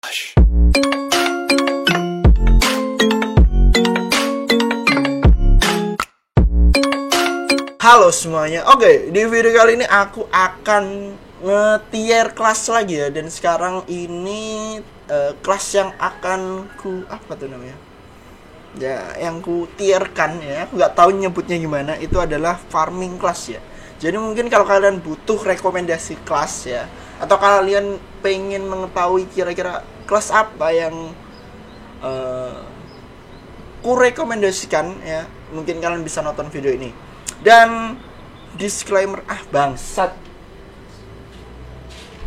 Halo semuanya. Oke, di video kali ini aku akan nge-tier kelas lagi ya. Dan sekarang ini kelas yang akan apa tuh namanya? Ya, yang ku tierkan ya. Aku nggak tahu nyebutnya gimana. Itu adalah farming class ya. Jadi mungkin kalau kalian butuh rekomendasi kelas ya, atau kalian pengen mengetahui kira-kira kelas apa yang ku rekomendasikan ya, mungkin kalian bisa nonton video ini. Dan disclaimer, bangsat,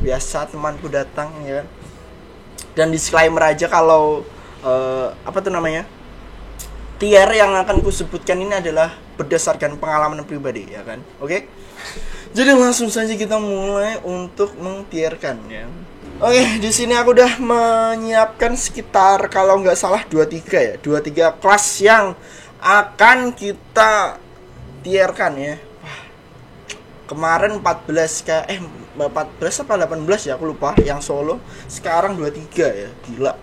biasa temanku datang ya. Dan disclaimer aja kalau tier yang akan ku sebutkan ini adalah berdasarkan pengalaman pribadi ya kan. Oke? Jadi langsung saja kita mulai untuk meng-tierkan ya. Oke, di sini aku udah menyiapkan sekitar kalau nggak salah 23 kelas yang akan kita tierkan ya. Wah, kemarin 14 apa 18 ya, aku lupa, yang solo. Sekarang 23 ya, gila.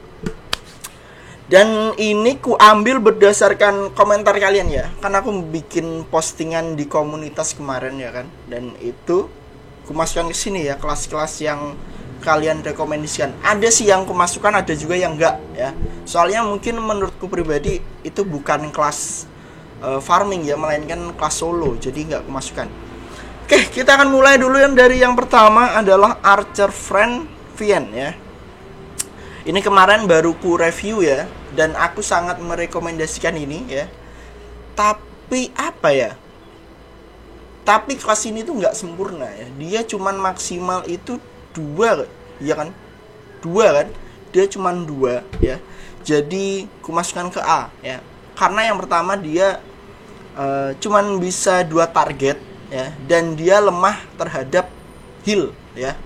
Dan ini ku ambil berdasarkan komentar kalian ya. Kan aku bikin postingan di komunitas kemarin ya kan. Dan itu ku masukkan ke sini ya, kelas-kelas yang kalian rekomendasikan. Ada sih yang ku masukkan, ada juga yang enggak ya. Soalnya mungkin menurutku pribadi itu bukan kelas farming ya, melainkan kelas solo. Jadi enggak ku masukkan. Oke, kita akan mulai dulu yang dari yang pertama adalah Archer Friend Vien ya. Ini kemarin baru ku review ya, dan aku sangat merekomendasikan ini ya. Tapi Tapi kelas ini tuh nggak sempurna ya. Dia cuman maksimal itu 2, ya kan? 2 kan? Dia cuman 2 ya. Jadi ku masukkan ke A ya. Karena yang pertama dia cuman bisa 2 target ya, dan dia lemah terhadap heal ya.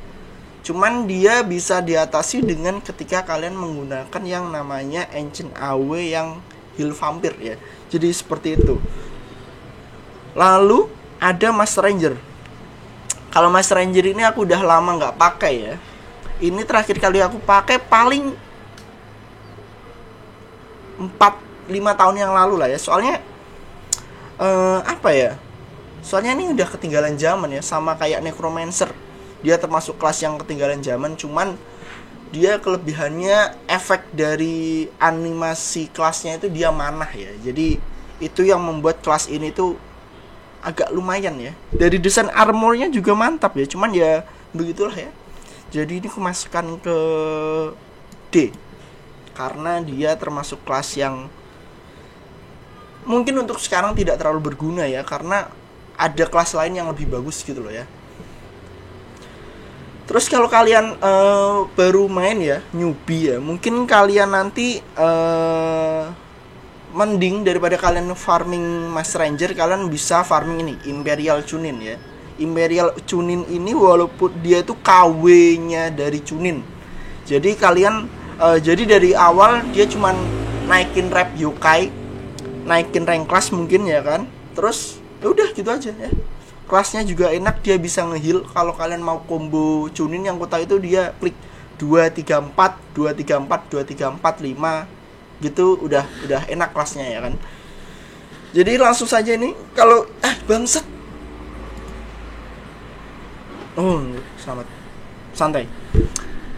Cuman dia bisa diatasi dengan ketika kalian menggunakan yang namanya Ancient AW yang heal vampir ya. Jadi seperti itu. Lalu ada Master Ranger. Kalau Master Ranger ini aku udah lama nggak pakai ya. Ini terakhir kali aku pakai paling 4-5 tahun yang lalu lah ya. Soalnya Soalnya ini udah ketinggalan zaman ya, sama kayak Necromancer. Dia termasuk kelas yang ketinggalan zaman, cuman dia kelebihannya efek dari animasi kelasnya itu dia manah ya. Jadi itu yang membuat kelas ini tuh agak lumayan ya. Dari desain armornya juga mantap ya, cuman ya begitulah ya. Jadi ini aku masukkan ke D, karena dia termasuk kelas yang mungkin untuk sekarang tidak terlalu berguna ya, karena ada kelas lain yang lebih bagus gitu loh ya. Terus kalau kalian baru main ya, newbie ya, mungkin kalian nanti mending daripada kalian farming Master Ranger, kalian bisa farming ini, Imperial Chunin ya. Imperial Chunin ini walaupun dia itu KW-nya dari Chunin. Jadi kalian jadi dari awal dia cuman naikin rep yokai, naikin rank class mungkin ya kan. Terus ya udah gitu aja ya. Kelasnya juga enak, dia bisa nge-heal. Kalau kalian mau combo Chunin yang kota itu dia klik 234 234 234 5 gitu, udah enak kelasnya ya kan. Jadi langsung saja ini kalau bangsat. Selamat. Santai.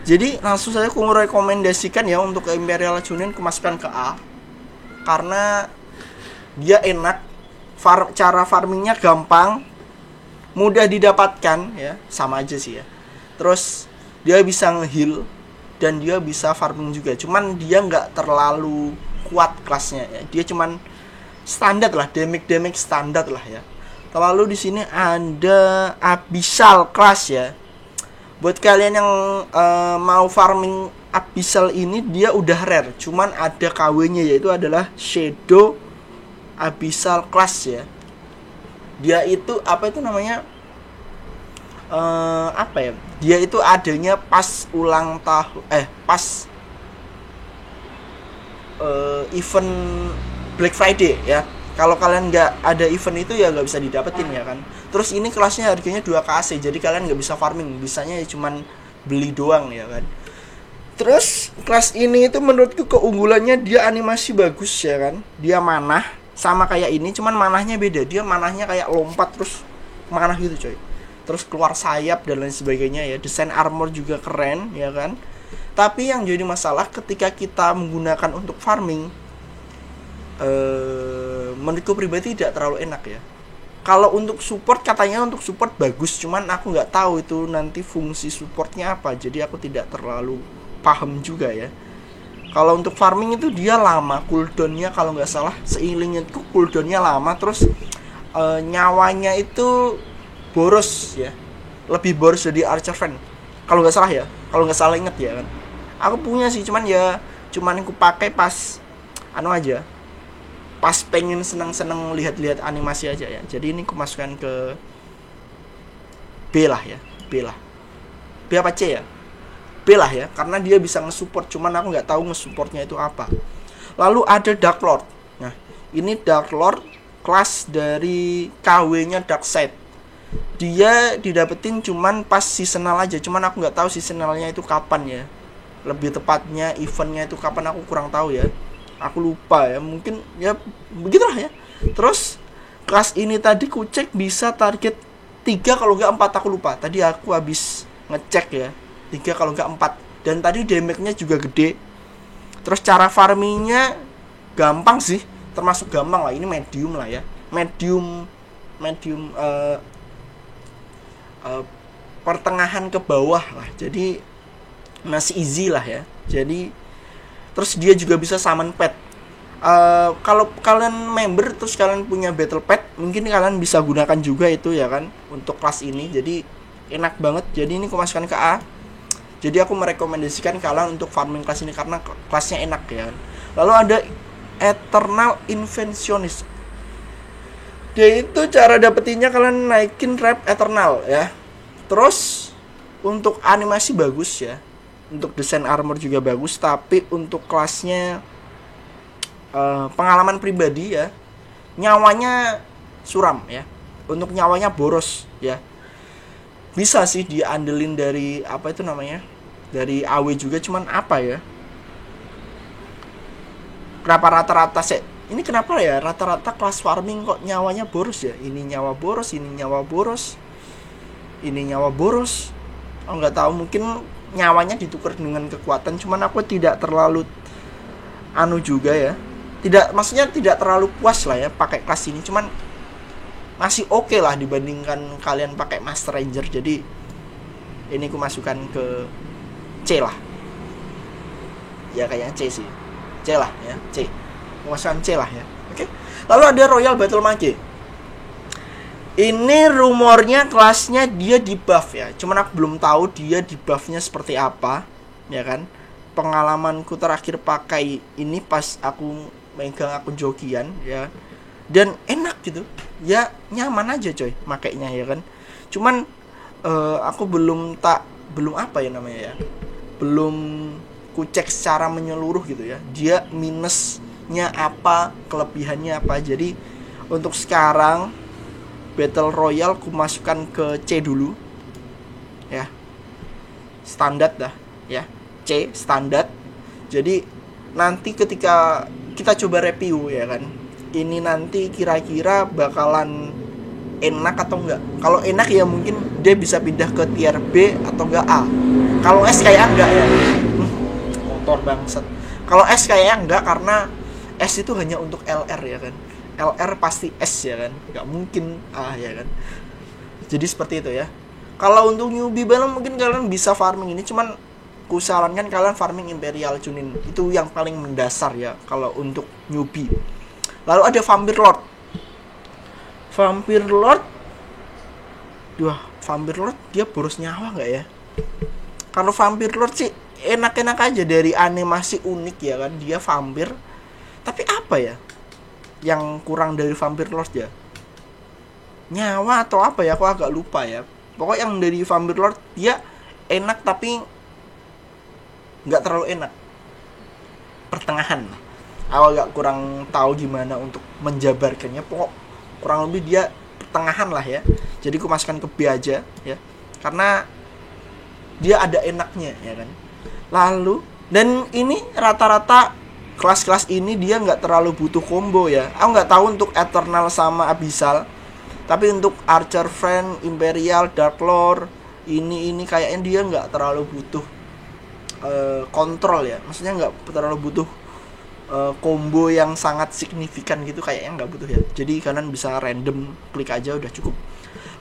Jadi langsung saja aku merekomendasikan ya untuk Imperial Chunin, aku masukkan ke A. Karena dia enak, cara farmingnya gampang, mudah didapatkan ya, sama aja sih ya. Terus dia bisa nge-heal dan dia bisa farming juga. Cuman dia nggak terlalu kuat kelasnya ya. Dia cuman standar lah, damage standar lah ya. Lalu di sini ada Abyssal class ya. Buat kalian yang mau farming Abyssal ini, dia udah rare, cuman ada KW-nya yaitu adalah Shadow Abyssal class ya. Dia itu dia itu adanya pas ulang tahun event Black Friday ya. Kalau kalian nggak ada event itu ya nggak bisa didapetin ya kan. Terus ini kelasnya harganya 2 KC, jadi kalian nggak bisa farming, bisanya ya cuman beli doang ya kan. Terus kelas ini itu menurutku keunggulannya dia animasi bagus ya kan. Dia manah sama kayak ini, cuman manahnya beda. Dia manahnya kayak lompat terus manah gitu coy. Terus keluar sayap dan lain sebagainya ya. Desain armor juga keren ya kan. Tapi yang jadi masalah ketika kita menggunakan untuk farming, menurutku pribadi tidak terlalu enak ya. Kalau untuk support, katanya untuk support bagus, cuman aku nggak tahu itu nanti fungsi supportnya apa, jadi aku tidak terlalu paham juga ya. Kalau untuk farming itu dia lama cooldownnya, kalau nggak salah seilingnya itu cooldownnya lama, terus nyawanya itu boros ya, lebih boros dari Archer Fan kalau nggak salah ya, kalau nggak salah inget ya kan. Aku punya sih, cuman aku pakai pas aja, pas pengen seneng-seneng lihat-lihat animasi aja ya. Jadi ini aku masukkan ke B lah ya, B apa C ya, B lah ya, karena dia bisa nge-support, cuman aku nggak tahu nge-supportnya itu apa. Lalu ada Dark Lord. Nah ini Dark Lord kelas dari KW-nya Darkseid. Dia didapetin cuman pas seasonal aja, cuman aku nggak tahu seasonalnya itu kapan ya, lebih tepatnya eventnya itu kapan aku kurang tahu ya. Aku lupa ya, mungkin ya begitulah ya. Terus kelas ini tadi ku cek bisa target 3 kalau enggak 4, aku lupa. Tadi aku habis ngecek ya, 3 kalau enggak 4. Dan tadi damage-nya juga gede. Terus cara farmingnya gampang sih, termasuk gampang lah. Ini medium lah ya, medium pertengahan ke bawah lah. Jadi masih easy lah ya. Jadi terus dia juga bisa summon pet. Kalau kalian member terus kalian punya battle pet, mungkin kalian bisa gunakan juga itu ya kan untuk kelas ini. Jadi enak banget. Jadi ini aku masukkan ke A. Jadi aku merekomendasikan kalian untuk farming kelas ini karena kelasnya enak ya kan. Lalu ada Eternal Inventionist. Dia itu cara dapetinnya kalian naikin rep Eternal ya. Terus untuk animasi bagus ya. Untuk desain armor juga bagus, tapi untuk kelasnya pengalaman pribadi ya, nyawanya suram ya. Untuk nyawanya boros ya. Bisa sih diandelin dari apa itu namanya? Dari AW juga, cuman apa ya? Kenapa rata-rata ini kenapa ya rata-rata kelas farming kok nyawanya boros ya? Ini nyawa boros, ini nyawa boros. Ini nyawa boros. Oh nggak tahu, mungkin nyawanya ditukar dengan kekuatan, cuman aku tidak terlalu juga ya. Maksudnya tidak terlalu puas lah ya pakai kelas ini, cuman masih oke lah dibandingkan kalian pakai Master Ranger. Jadi ini aku masukkan ke C lah. Ya kayaknya C sih. C lah ya, C. Aku masukkan C lah ya. Oke. Lalu ada Royal Battle Mage. Ini rumornya kelasnya dia di buff ya. Cuman aku belum tahu dia di buffnya seperti apa, ya kan. Pengalamanku terakhir pakai ini pas aku megang akun jokian ya. Dan enak gitu. Ya nyaman aja coy makainya ya kan. Cuman aku belum apa ya namanya ya. Belum kucek secara menyeluruh gitu ya. Dia minusnya apa, kelebihannya apa. Jadi untuk sekarang Battle Royale ku masukkan ke C dulu ya, standar dah ya, C standar. Jadi nanti ketika kita coba review ya kan, ini nanti kira-kira bakalan enak atau enggak. Kalau enak ya mungkin dia bisa pindah ke tier B atau enggak A. Kalau S kayak enggak ya, motor bangsat. Kalau S kayak enggak, karena S itu hanya untuk LR ya kan. LR pasti S ya kan, nggak mungkin A ya kan. Jadi seperti itu ya. Kalau untuk newbie banget mungkin kalian bisa farming ini, cuman ku sarankan kalian farming Imperial Chunin, itu yang paling mendasar ya kalau untuk newbie. Lalu ada Vampire Lord. Vampire Lord dia boros nyawa nggak ya? Kalau Vampire Lord sih enak-enak aja, dari animasi unik ya kan, dia vampir. Tapi apa ya yang kurang dari Vampire Lord ya? Nyawa atau apa ya, aku agak lupa ya. Pokoknya yang dari Vampire Lord dia enak tapi nggak terlalu enak, pertengahan. Aku agak kurang tahu gimana untuk menjabarkannya. Pokok kurang lebih dia pertengahan lah ya. Jadi aku masukkan ke B aja ya, karena dia ada enaknya ya kan. Lalu dan ini rata-rata kelas-kelas ini dia nggak terlalu butuh combo ya. Aku nggak tahu untuk Eternal sama Abyssal, tapi untuk Archer Friend, Imperial, Dark Lord ini kayaknya dia nggak terlalu butuh kontrol ya. Maksudnya nggak terlalu butuh combo yang sangat signifikan gitu, kayaknya nggak butuh ya. Jadi kalian bisa random klik aja udah cukup.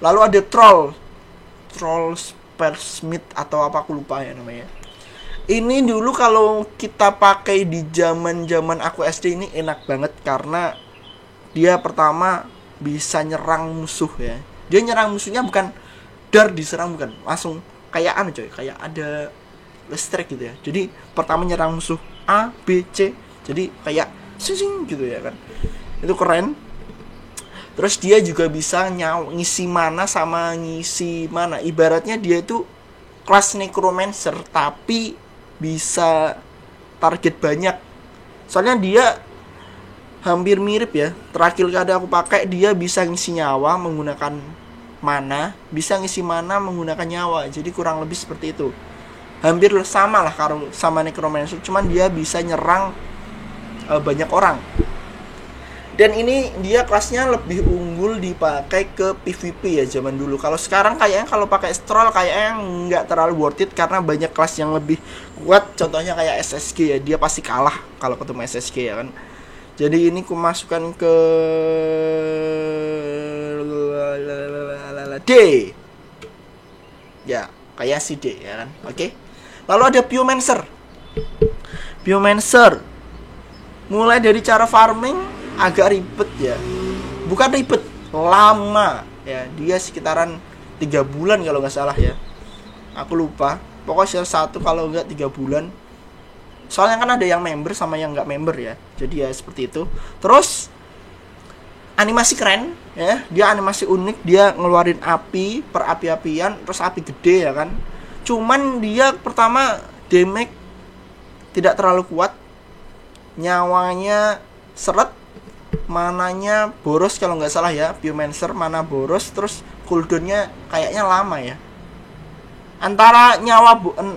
Lalu ada Troll Spearsmith atau apa aku lupa ya namanya. Ini dulu kalau kita pakai di zaman aku SD ini enak banget karena dia pertama bisa nyerang musuh ya. Dia nyerang musuhnya bukan diserang, bukan, langsung kayak coy, kayak ada listrik gitu ya. Jadi pertama nyerang musuh A, B, C. Jadi kayak sing gitu ya kan. Itu keren. Terus dia juga bisa ngisi mana sama ngisi mana. Ibaratnya dia itu kelas Necromancer tapi bisa target banyak. Soalnya dia hampir mirip ya. Terakhir kali aku pakai dia bisa ngisi nyawa menggunakan mana, bisa ngisi mana menggunakan nyawa. Jadi kurang lebih seperti itu. Hampir sama lah kalau sama Necromancer, cuman dia bisa nyerang banyak orang. Dan ini dia kelasnya lebih unggul dipakai ke PvP ya zaman dulu. Kalau sekarang kayaknya kalau pakai Stroll kayaknya nggak terlalu worth it karena banyak kelas yang lebih kuat. Contohnya kayak SSG ya, dia pasti kalah kalau ketemu SSG ya kan. Jadi ini ku masukkan ke D. Ya, kayak si D ya kan. Oke. Lalu ada Biomancer. Mulai dari cara farming agak ribet ya. Bukan ribet, lama ya. Dia sekitaran 3 bulan kalau nggak salah ya. Aku lupa. Pokoknya satu kalau nggak 3 bulan. Soalnya kan ada yang member sama yang nggak member ya. Jadi ya seperti itu. Terus animasi keren ya. Dia animasi unik. Dia ngeluarin api, perapi-apian, terus api gede ya kan. Cuman dia pertama damage tidak terlalu kuat. Nyawanya seret, mananya boros kalau nggak salah ya. Biomancer mana boros, terus cooldownnya kayaknya lama ya. Antara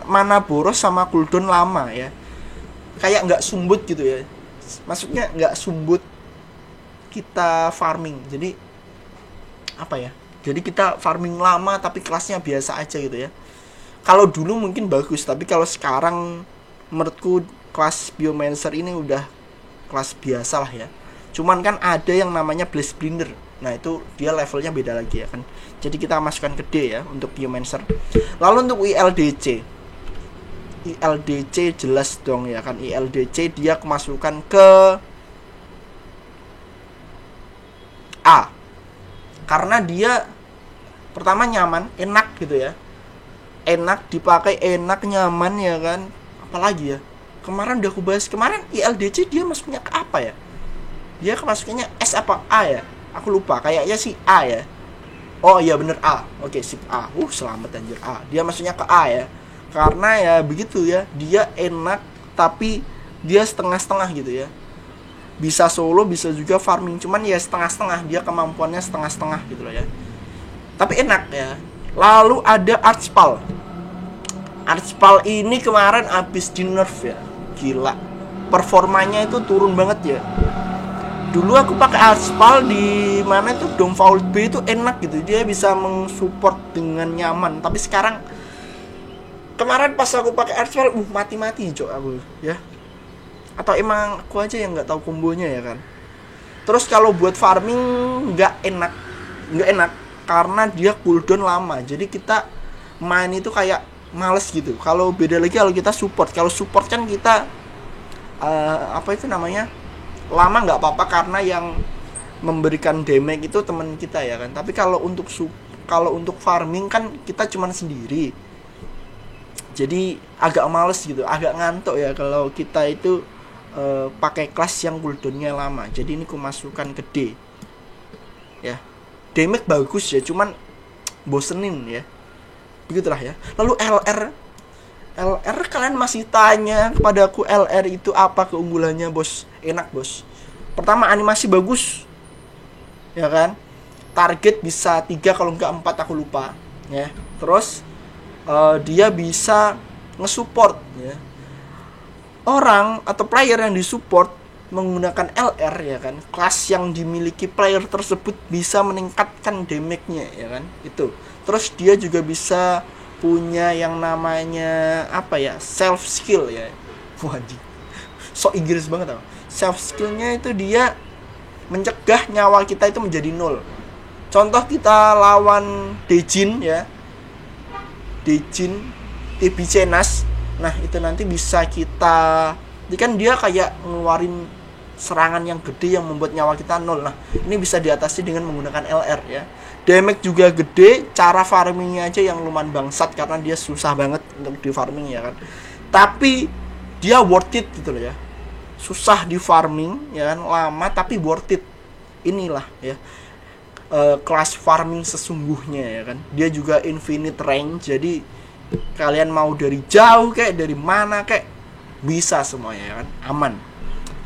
mana boros sama cooldown lama ya. Kayak nggak sumbut gitu ya. Maksudnya nggak sumbut kita farming. Jadi apa ya? Jadi kita farming lama tapi kelasnya biasa aja gitu ya. Kalau dulu mungkin bagus, tapi kalau sekarang menurutku kelas Biomancer ini udah kelas biasa lah ya. Cuman kan ada yang namanya Blazblinder. Nah itu dia levelnya beda lagi ya kan. Jadi kita masukkan ke D ya untuk Biomancer. Lalu untuk ILDC jelas dong ya kan. ILDC dia kemasukan ke A. Karena dia pertama nyaman, enak gitu ya. Enak dipakai, enak, nyaman ya kan. Apalagi ya, kemarin udah aku bahas. Kemarin ILDC dia masuknya ke apa ya? Dia kemasukannya S apa A ya? Aku lupa, kayaknya sih A ya. Oh iya bener A. Oke sip A. Selamat anjir A. Dia masuknya ke A ya. Karena ya begitu ya. Dia enak tapi dia setengah-setengah gitu ya. Bisa solo, bisa juga farming. Cuman ya setengah-setengah. Dia kemampuannya setengah-setengah gitu loh ya. Tapi enak ya. Lalu ada Archpal ini kemarin abis di nerf ya. Gila. Performanya itu turun banget ya. Dulu aku pakai Archpal di mana itu Doomfall B itu enak gitu. Dia bisa mensupport dengan nyaman. Tapi sekarang kemarin pas aku pakai Archpal mati-mati cok aku ya. Atau emang aku aja yang nggak tahu kombonya ya kan. Terus kalau buat farming nggak enak karena dia cooldown lama. Jadi kita main itu kayak males gitu. Kalau beda lagi kalau kita support. Kalau support kan kita apa itu namanya? Lama nggak apa-apa karena yang memberikan damage itu teman kita ya kan. Tapi kalau untuk farming kan kita cuman sendiri. Jadi agak males gitu, agak ngantuk ya kalau kita itu pakai kelas yang cooldownnya lama. Jadi ini aku masukkan ke D. Ya. Damage bagus ya, cuman bosenin ya. Begitulah ya. Lalu LR kalian masih tanya kepada aku LR itu apa keunggulannya, Bos? Enak, Bos. Pertama animasi bagus. Ya kan? Target bisa 3 kalau enggak 4 aku lupa, ya. Terus dia bisa nge-support ya. Orang atau player yang disupport menggunakan LR ya kan, kelas yang dimiliki player tersebut bisa meningkatkan damage-nya ya kan, itu. Terus dia juga bisa punya yang namanya apa ya, self skill ya. Wajib. So Inggris banget tau. Self skillnya itu dia mencegah nyawa kita itu menjadi 0. Contoh kita lawan Dejin ya, Dejin Tibicenas. Nah itu nanti bisa kita, ini kan dia kayak ngeluarin serangan yang gede yang membuat nyawa kita 0. Nah ini bisa diatasi dengan menggunakan LR ya. Damage juga gede, cara farmingnya aja yang lumayan bangsat karena dia susah banget untuk di farming ya kan. Tapi dia worth it gitu loh ya. Susah di farming ya kan, lama tapi worth it. Inilah ya kelas farming sesungguhnya ya kan. Dia juga infinite range, jadi kalian mau dari jauh kayak dari mana kayak bisa semuanya ya kan, aman.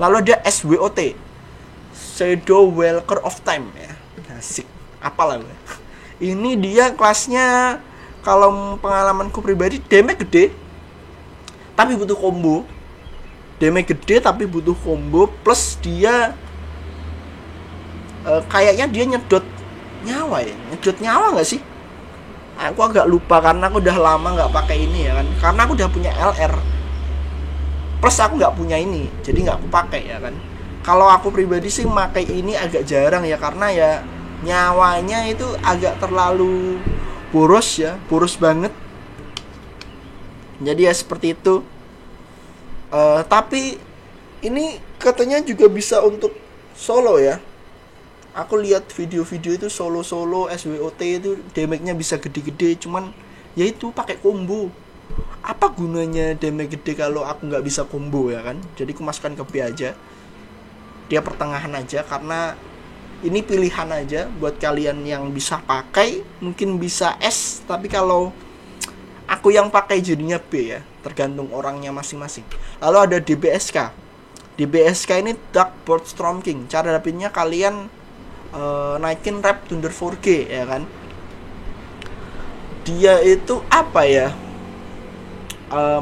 Lalu ada SWOT, Shadow Walker of Time ya. Asik. Apalah gue. Ini dia kelasnya, kalau pengalamanku pribadi, damage gede tapi butuh combo. Damage gede tapi butuh combo, plus dia kayaknya dia nyedot nyawa ya. Nyedot nyawa enggak sih? Aku agak lupa karena aku udah lama nggak pakai ini ya kan, karena aku udah punya LR plus aku nggak punya ini, jadi nggak aku pakai ya kan. Kalau aku pribadi sih pakai ini agak jarang ya, karena ya nyawanya itu agak terlalu boros ya, boros banget. Jadi ya seperti itu. Tapi ini katanya juga bisa untuk solo ya. Aku lihat video-video itu solo-solo SWOT itu damage-nya bisa gede-gede, cuman ya itu pakai combo. Apa gunanya damage gede kalau aku nggak bisa combo ya kan? Jadi aku masukkan ke B aja. Dia pertengahan aja, karena ini pilihan aja buat kalian yang bisa pakai, mungkin bisa S, tapi kalau aku yang pakai jadinya B ya, tergantung orangnya masing-masing. Lalu ada DBSK. DBSK ini Dark Board Storm King. Cara dapetnya kalian naikin rep Thunder 4G ya kan. Dia itu apa ya,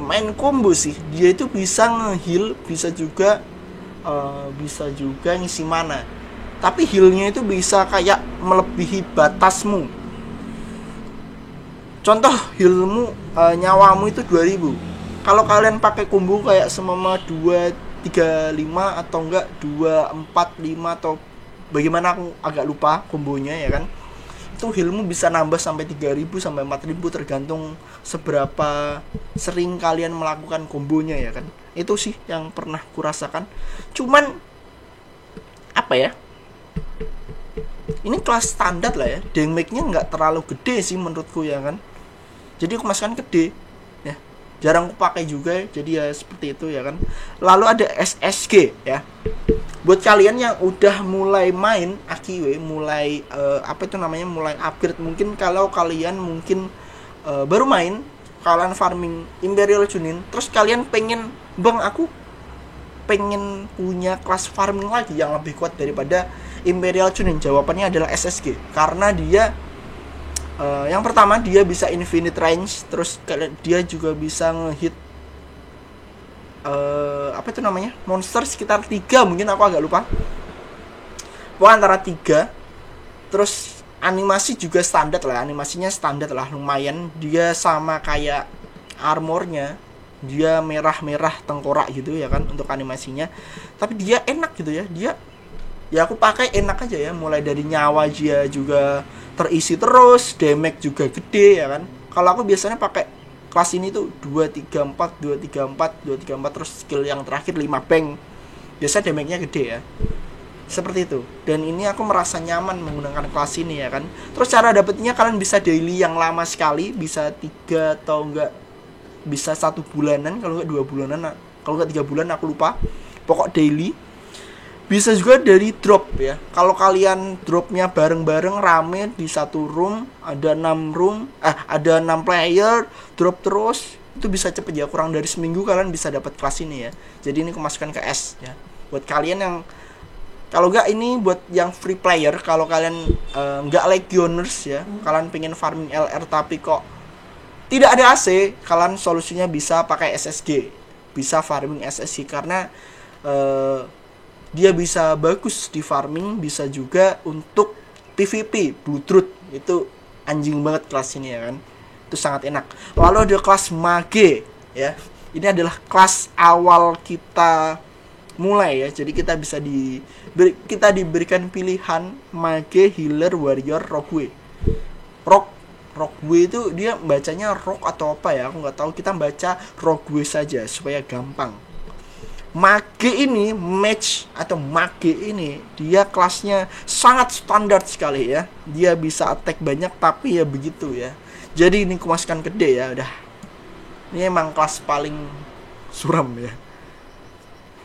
main combo sih. Dia itu bisa nge-heal, bisa juga ngisi mana. Tapi healnya itu bisa kayak melebihi batasmu. Contoh healmu, nyawamu itu 2000. Kalau kalian pakai combo kayak semama 235 atau enggak 245 atau bagaimana, aku agak lupa kombonya ya kan. Itu healmu bisa nambah sampai 3000 sampai 4000 tergantung seberapa sering kalian melakukan kombonya ya kan. Itu sih yang pernah kurasakan. Cuman apa ya, ini kelas standar lah ya, damage-nya nggak terlalu gede sih menurutku ya kan. Jadi aku masukkan gede ya, jarang aku pakai juga, jadi ya seperti itu ya kan. Lalu ada SSG ya. Buat kalian yang udah mulai main AQW, mulai mulai upgrade, mungkin kalau kalian mungkin baru main, kalian farming Imperial Chunin, terus kalian pengen, bang aku pengen punya kelas farming lagi yang lebih kuat daripada Imperial Chunin. Jawabannya adalah SSG, karena dia yang pertama dia bisa infinite range, terus dia juga bisa ngehit monster sekitar 3, mungkin aku agak lupa, pokoknya antara 3. Terus animasi juga standar lah, animasinya standar lah, lumayan. Dia sama kayak armornya, dia merah-merah tengkorak gitu ya kan untuk animasinya. Tapi dia enak gitu ya, dia ya aku pakai enak aja ya. Mulai dari nyawa dia juga terisi terus, damage juga gede ya kan. Kalau aku biasanya pakai kelas ini tuh 234 terus skill yang terakhir 5 bank. Biasa damage-nya gede ya. Seperti itu. Dan ini aku merasa nyaman menggunakan kelas ini ya kan. Terus cara dapetnya kalian bisa daily yang lama sekali, bisa 3 atau enggak bisa 1 bulanan, kalau enggak 2 bulanan, kalau enggak 3 bulan aku lupa. Pokok daily. Bisa juga dari drop ya. Kalau kalian dropnya bareng-bareng rame di satu room, ada 6 player, drop terus, itu bisa cepet ya. Kurang dari seminggu kalian bisa dapat kelas ini ya. Jadi ini kemasukan ke S ya. Buat kalian yang, kalau enggak ini buat yang free player, kalau kalian enggak legioners ya, kalian pengen farming LR tapi kok tidak ada AC, kalian solusinya bisa pakai SSG, bisa farming SSG karena dia bisa bagus di farming, bisa juga untuk PvP, Blue Truth. Itu anjing banget kelas ini ya kan. Itu sangat enak. Lalu ada kelas Mage ya. Ini adalah kelas awal kita mulai ya. Jadi kita bisa diberikan pilihan Mage, Healer, Warrior, Rogue. Rogue itu dia bacanya rock atau apa ya, aku nggak tahu. Kita baca Rogue saja supaya gampang. Mage ini, Mage ini dia kelasnya sangat standar sekali ya. Dia bisa attack banyak tapi ya begitu ya. Jadi ini aku masukkan ke D ya, udah. Ini emang kelas paling suram ya.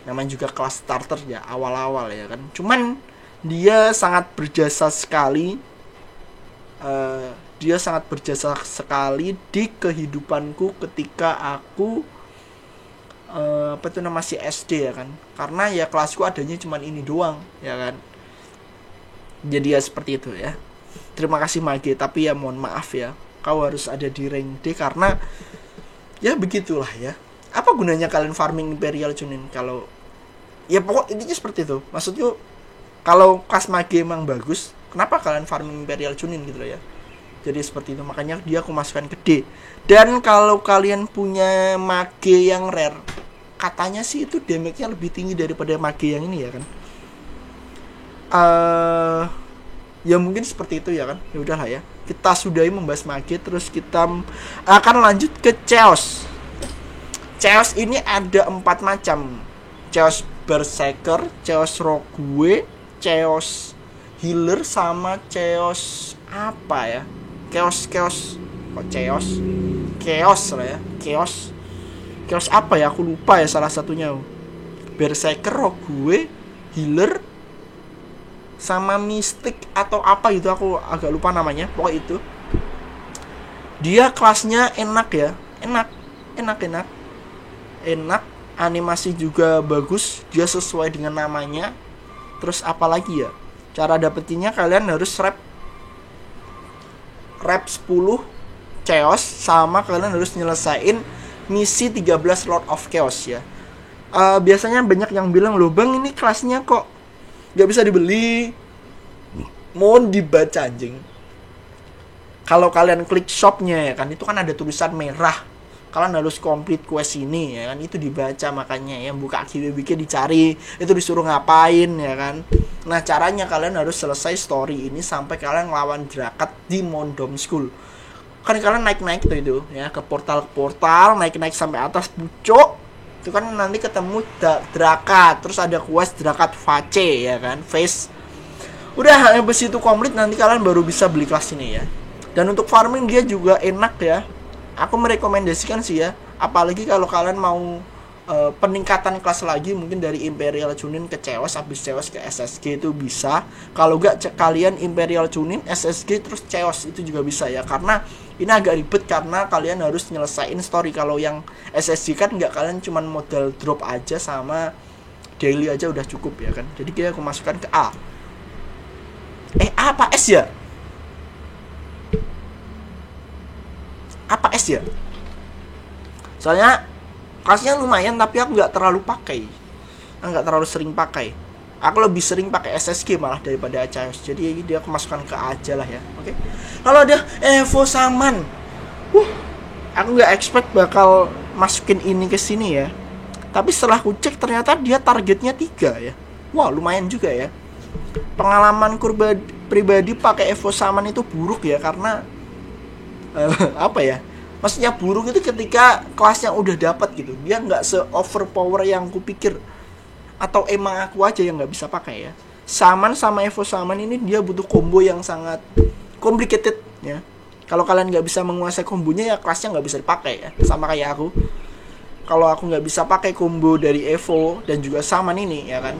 Namanya juga kelas starter ya, awal-awal ya kan. Cuman dia sangat berjasa sekali. Dia sangat berjasa sekali di kehidupanku ketika aku masih SD ya kan. Karena ya kelasku adanya cuman ini doang ya kan. Jadi ya seperti itu ya. Terima kasih Mage, tapi ya mohon maaf ya, kau harus ada di rank D karena ya begitulah ya. Apa gunanya kalian farming Imperial Chunin kalau ya pokok intinya seperti itu. Maksudnya kalau kelas Mage emang bagus, kenapa kalian farming Imperial Chunin gitu loh ya. Jadi seperti itu, makanya dia aku masukkan ke D. Dan kalau kalian punya Mage yang rare, katanya sih itu damage-nya lebih tinggi daripada Mage yang ini ya kan. Ya mungkin seperti itu ya kan. Ya udahlah ya. Kita sudahi membahas Mage, terus kita akan lanjut ke Chaos. Chaos ini ada 4 macam. Chaos Berserker, Chaos Rogue, Chaos Healer, sama Chaos apa ya? Chaos lah ya. Chaos apa ya? Aku lupa ya salah satunya. Berserker, Rogue, Healer, sama Mystic atau apa gitu, aku agak lupa namanya. Pokoknya itu. Dia kelasnya enak ya. Enak. Animasi juga bagus. Dia sesuai dengan namanya. Terus apa lagi ya? Cara dapetinnya kalian harus rep 10 Chaos, sama kalian harus nyelesain misi 13 Lord of Chaos ya. Biasanya banyak yang bilang, loh bang ini kelasnya kok gak bisa dibeli. Mohon dibaca anjing. Kalau kalian klik shopnya ya kan, itu kan ada tulisan merah, kalian harus complete quest ini ya kan. Itu dibaca, makanya ya buka KWBK dicari itu disuruh ngapain ya kan. Nah caranya kalian harus selesai story ini sampai kalian ngelawan Drakat di Mondom School. Kan kalian naik-naik tuh itu ya, ke portal, naik-naik sampai atas pucuk. Itu kan nanti ketemu Drakat, terus ada quest Drakat Face ya kan, Face. Udah habis itu komplit, nanti kalian baru bisa beli kelas ini ya. Dan untuk farming dia juga enak ya. Aku merekomendasikan sih ya, apalagi kalau kalian mau peningkatan kelas lagi, mungkin dari Imperial Chunin ke Chaos, habis Chaos ke SSG itu bisa. Kalau enggak kalian Imperial Chunin, SSG terus Chaos itu juga bisa ya. Karena ini agak ribet karena kalian harus nyelesain story. Kalau yang SSG kan enggak, kalian cuman modal drop aja sama daily aja udah cukup ya kan. Jadi kita aku masukkan ke A. A apa S ya? Apa S ya? Soalnya kelasnya lumayan tapi aku nggak terlalu pakai, nggak terlalu sering pakai. Aku lebih sering pakai SSG malah daripada Chaos. Jadi dia aku masukkan ke A aja lah ya. Oke. Kalau ada Evo Saman, aku nggak expect bakal masukin ini ke sini ya. Tapi setelah aku cek ternyata dia targetnya 3 ya. Wah lumayan juga ya. Pengalaman pribadi pakai Evo Saman itu buruk ya, karena apa ya? Maksudnya buruk itu ketika kelasnya udah dapat gitu, dia nggak se-overpower yang kupikir. Atau emang aku aja yang nggak bisa pakai ya. Saman sama Evo Saman ini dia butuh combo yang sangat complicated ya. Kalau kalian nggak bisa menguasai kombonya ya kelasnya nggak bisa dipakai ya. Sama kayak aku. Kalau aku nggak bisa pakai combo dari Evo dan juga Saman ini ya kan,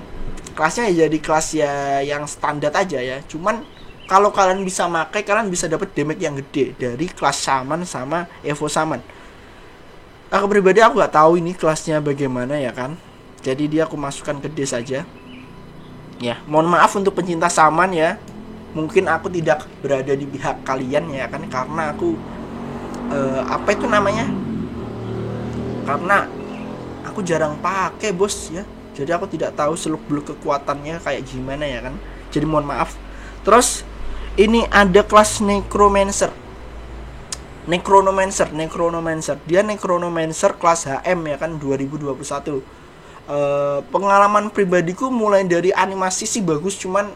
kelasnya ya jadi kelas ya yang standar aja ya. Cuman kalau kalian bisa pakai, kalian bisa dapat damage yang gede dari kelas Saman sama Evo Saman. Aku pribadi aku nggak tahu ini kelasnya bagaimana ya kan. Jadi dia aku masukkan ke D saja. Ya, mohon maaf untuk pencinta Saman ya. Mungkin aku tidak berada di pihak kalian ya kan, karena aku apa itu namanya, karena aku jarang pakai bos ya, jadi aku tidak tahu seluk-beluk kekuatannya kayak gimana ya kan, jadi mohon maaf. Terus ini ada kelas Necromancer. Dia Necromancer kelas HM ya kan, 2021. Pengalaman pribadiku mulai dari animasi sih bagus, cuman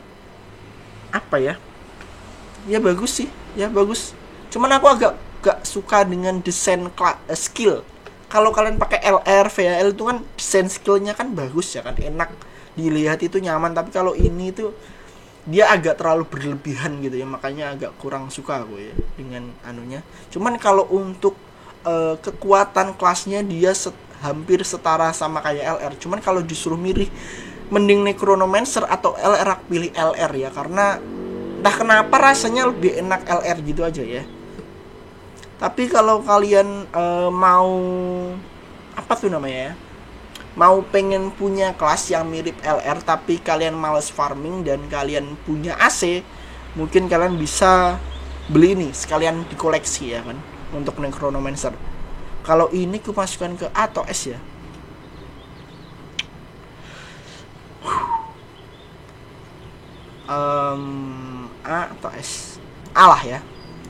apa ya, ya bagus sih, ya bagus, cuman aku agak gak suka dengan desain skill. Kalau kalian pakai LR, VHL itu kan desain skillnya kan bagus ya kan, enak dilihat, itu nyaman. Tapi kalau ini tuh dia agak terlalu berlebihan gitu ya, makanya agak kurang suka gue ya dengan anunya. Cuman kalau untuk kekuatan kelasnya dia hampir setara sama kayak LR. Cuman kalau disuruh milih, mending Necromancer atau LR, aku pilih LR ya, karena entah kenapa rasanya lebih enak LR gitu aja ya. Tapi kalau kalian mau apa tuh namanya ya, mau pengen punya kelas yang mirip LR tapi kalian males farming dan kalian punya AC, mungkin kalian bisa beli ini sekalian dikoleksi ya kan, untuk Necromancer. Kalau ini ku masukkan ke A atau S ya, A atau S, A lah ya.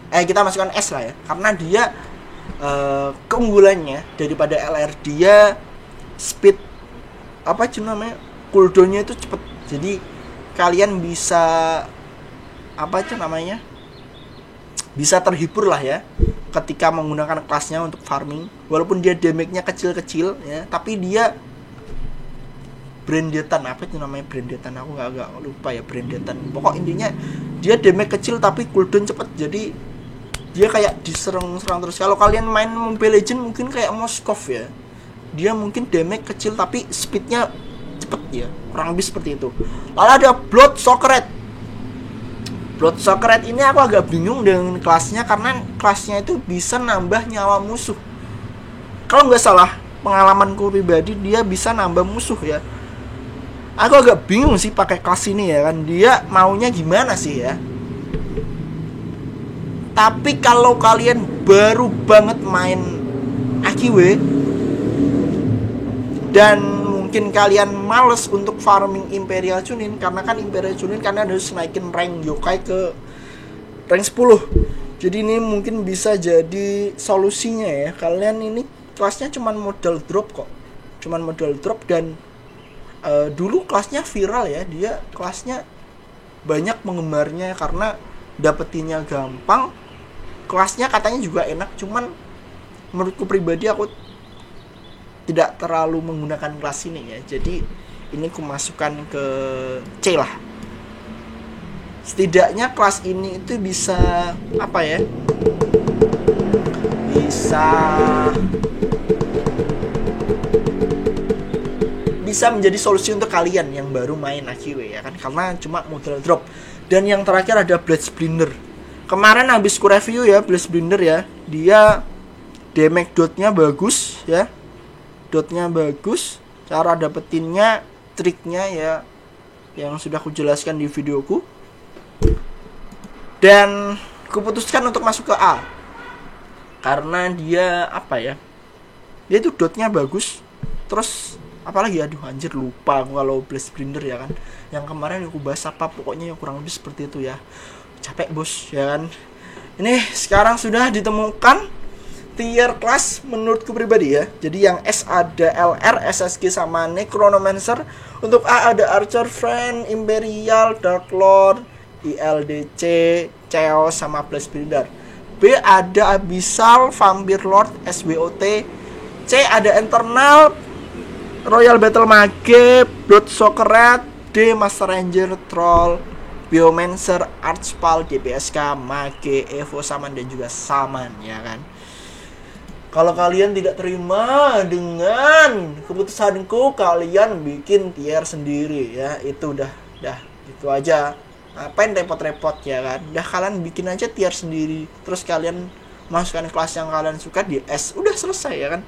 Kita masukkan S lah ya, karena dia keunggulannya daripada LR, dia speed apa sih namanya, cooldownnya itu cepet. Jadi kalian bisa apa itu namanya, bisa terhibur lah ya ketika menggunakan kelasnya untuk farming. Walaupun dia damage-nya kecil-kecil ya, tapi dia brandetan, apa itu namanya, brandetan, aku agak lupa ya, brandetan. Pokok intinya dia damage kecil tapi cooldown cepet, jadi dia kayak diserang-serang terus. Kalau kalian main Mobile Legends mungkin kayak Moskov ya, dia mungkin damage kecil tapi speednya cepet ya, kurang lebih seperti itu. Lalu ada Bloodsockeret ini aku agak bingung dengan kelasnya, karena kelasnya itu bisa nambah nyawa musuh. Kalau nggak salah, pengalamanku pribadi, dia bisa nambah musuh ya. Aku agak bingung sih pakai kelas ini ya kan, dia maunya gimana sih ya. Tapi kalau kalian baru banget main AQW dan mungkin kalian males untuk farming Imperial Chunin, karena kan Imperial Chunin karena harus naikin rank yokai ke rank 10. Jadi ini mungkin bisa jadi solusinya ya. Kalian ini kelasnya cuman modal drop kok. Dan dulu kelasnya viral ya. Dia kelasnya banyak penggemarnya karena dapetinnya gampang. Kelasnya katanya juga enak, cuman menurutku pribadi aku tidak terlalu menggunakan kelas ini ya. Jadi ini aku masukkan ke C lah. Setidaknya kelas ini itu bisa apa ya, bisa menjadi solusi untuk kalian yang baru main AQW ya kan, karena cuma modal drop. Dan yang terakhir ada Blade-Splinder. Kemarin habis ku review ya Blade-Splinder ya, dia damage dotnya bagus ya, dotnya bagus, cara dapetinnya, triknya ya yang sudah ku jelaskan di videoku. Dan ku putuskan untuk masuk ke A karena dia apa ya, dia itu dotnya bagus. Terus apalagi, aduh anjir lupa aku kalau Blade-Splinder ya kan. Yang kemarin aku bahas apa, pokoknya kurang lebih seperti itu ya. Capek bos ya kan. Ini sekarang sudah ditemukan tier kelas menurutku pribadi ya. Jadi yang S ada LR, SSG sama Necromancer. Untuk A ada Archer Friend, Imperial, Dark Lord, ILDC, Chaos sama Blade-Splinder. B ada Abyssal, Vampire Lord, SWOT. C ada Eternal, Royal Battle Mage, Bloodsockeret. D Master Ranger, Troll, Biomancer, Archpal, DPSK, Mage, Evo Saman dan juga Saman ya kan. Kalau kalian tidak terima dengan keputusanku, kalian bikin tier sendiri ya. Itu udah itu aja. Ngapain repot-repot ya kan? Udah kalian bikin aja tier sendiri. Terus kalian masukkan kelas yang kalian suka di S. Udah selesai ya kan?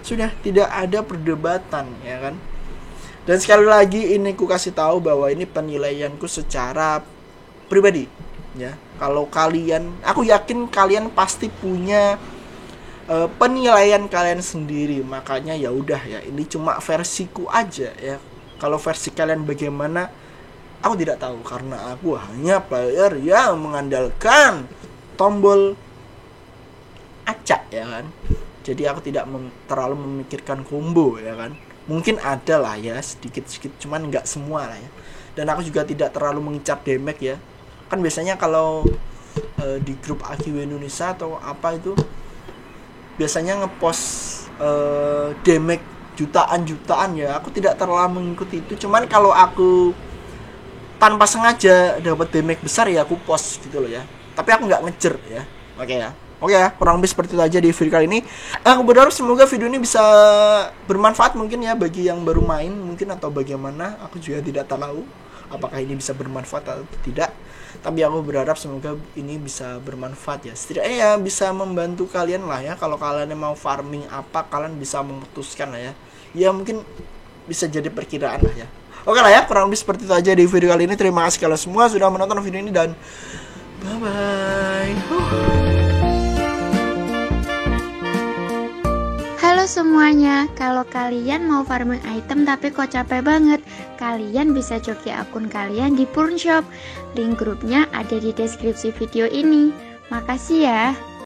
Sudah tidak ada perdebatan ya kan? Dan sekali lagi ini ku kasih tahu bahwa ini penilaianku secara pribadi ya. Kalau kalian, aku yakin kalian pasti punya penilaian kalian sendiri. Makanya ya udah ya, ini cuma versiku aja ya. Kalau versi kalian bagaimana, aku tidak tahu, karena aku hanya player yang mengandalkan tombol acak ya kan. Jadi aku tidak terlalu memikirkan combo ya kan. Mungkin ada lah ya sedikit-sedikit, cuman nggak semua lah ya. Dan aku juga tidak terlalu mengincar damage ya. Kan biasanya kalau di grup AQW Indonesia atau apa itu biasanya ngepost damage jutaan ya. Aku tidak terlalu mengikuti itu. Cuman kalau aku tanpa sengaja dapat damage besar ya aku post gitu loh ya. Tapi aku nggak ngejer ya. Oke ya, kurang lebih seperti itu aja di video kali ini. Aku berharap semoga video ini bisa bermanfaat mungkin ya bagi yang baru main mungkin, atau bagaimana. Aku juga tidak tahu apakah ini bisa bermanfaat atau tidak. Tapi aku berharap semoga ini bisa bermanfaat ya. Setidaknya ya bisa membantu kalian lah ya. Kalau kalian mau farming apa, kalian bisa memutuskan lah ya. Ya mungkin bisa jadi perkiraan lah ya. Oke lah ya, kurang lebih seperti itu aja di video kali ini. Terima kasih kalian semua sudah menonton video ini dan bye-bye. Halo semuanya, kalau kalian mau farming item tapi kok capek banget, kalian bisa joki akun kalian di Purnshop. Link grupnya ada di deskripsi video ini. Makasih ya.